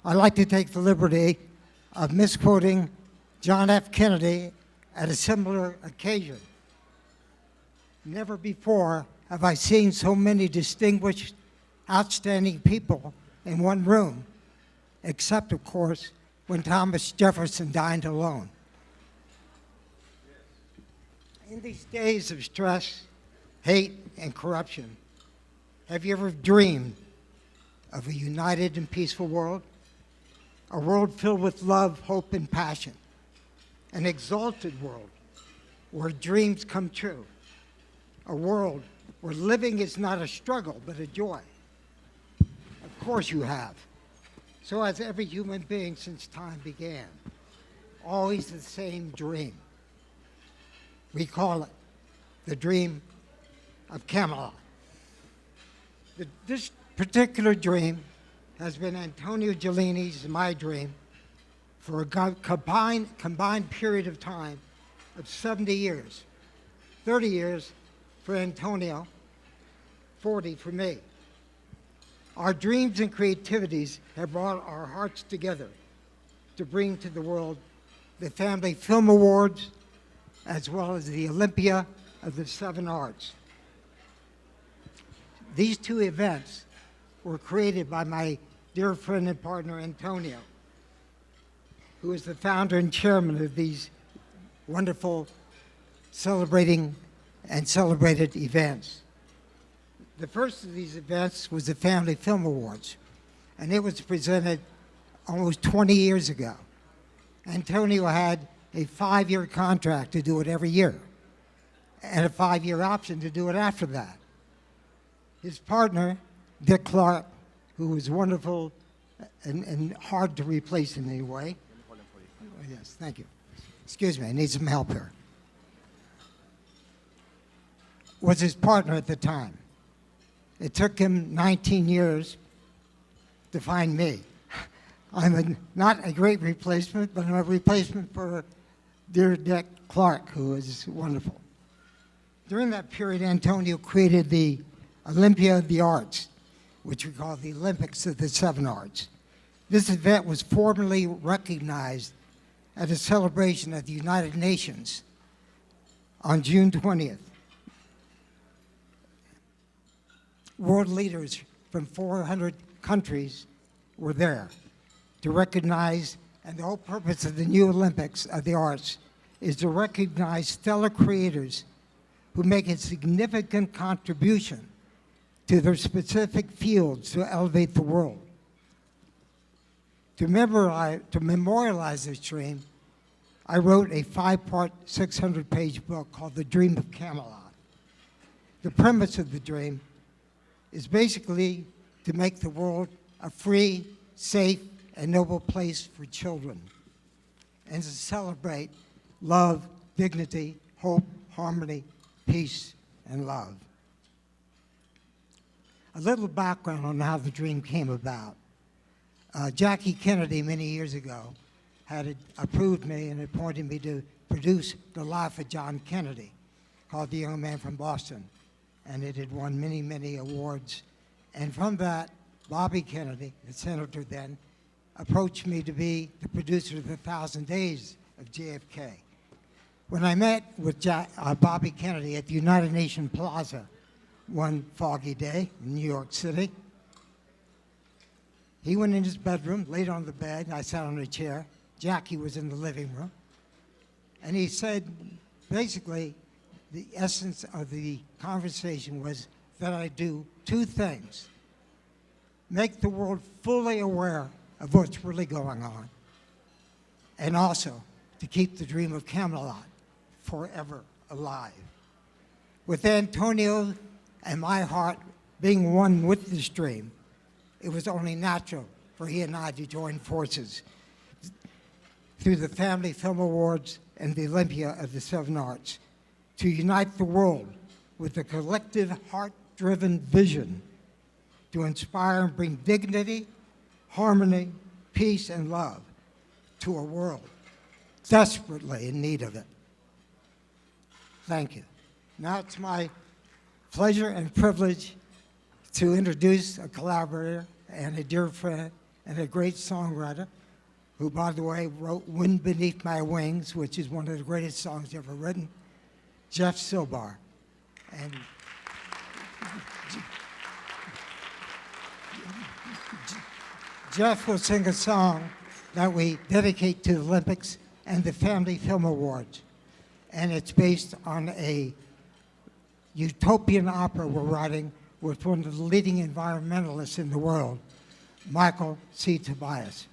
I'd like to take the liberty of misquoting John F. Kennedy at a similar occasion. Never before have I seen so many distinguished, outstanding people in one room, except, of course, when Thomas Jefferson dined alone. In these days of stress, hate, and corruption, have you ever dreamed of a united and peaceful world? A world filled with love, hope, and passion. An exalted world where dreams come true. A world where living is not a struggle, but a joy. Of course you have. So has every human being since time began. Always the same dream. We call it the dream of Camelot. This particular dream has been Antonio Giuliani's and my dream for a combined period of time of 70 years. 30 years for Antonio, 40 for me. Our dreams and creativities have brought our hearts together to bring to the world the Family Film Awards, as well as the Olympia of the Seven Arts. These two events were created by my dear friend and partner, Antonio, who is the founder and chairman of these wonderful celebrating and celebrated events. The first of these events was the Family Film Awards, and it was presented almost 20 years ago. Antonio had a 5-year contract to do it every year, and a 5-year option to do it after that. His partner, Dick Clark, who was wonderful and hard to replace in any way. Yes, thank you. Excuse me, I need some help here. Was his partner at the time. It took him 19 years to find me. I'm not a great replacement, but I'm a replacement for dear Dick Clark, who is wonderful. During that period, Antonio created the Olympia of the Arts, which we call the Olympics of the Seven Arts. This event was formally recognized at a celebration at the United Nations on June 20th. World leaders from 400 countries were there to recognize, and the whole purpose of the new Olympics of the Arts is to recognize stellar creators who make a significant contribution to their specific fields to elevate the world. To memorialize this dream, I wrote a 5-part, 600-page book called The Dream of Camelot. The premise of the dream is basically to make the world a free, safe, and noble place for children, and to celebrate love, dignity, hope, harmony, peace, and love. A little background on how the dream came about. Jackie Kennedy, many years ago, had approved me and appointed me to produce the life of John Kennedy, called The Young Man from Boston. And it had won many, many awards. And from that, Bobby Kennedy, the senator then, approached me to be the producer of the 1,000 Days of JFK. When I met with Bobby Kennedy at the United Nations Plaza one foggy day in New York City, he went in his bedroom, laid on the bed, and I sat on a chair. Jackie was in the living room. And he said, basically, the essence of the conversation was that I do two things: make the world fully aware of what's really going on, and also to keep the dream of Camelot forever alive. With Antonio and my heart being one with this dream, it was only natural for he and I to join forces through the Family Film Awards and the Olympia of the Seven Arts to unite the world with a collective, heart-driven vision to inspire and bring dignity, harmony, peace, and love to a world desperately in need of it. Thank you. Now it's my pleasure and privilege to introduce a collaborator and a dear friend, and a great songwriter who, by the way, wrote Wind Beneath My Wings, which is one of the greatest songs ever written, Jeff Silbar. And Jeff will sing a song that we dedicate to the Olympics and the Family Film Awards. And it's based on a utopian opera we're writing with one of the leading environmentalists in the world, Michael C. Tobias.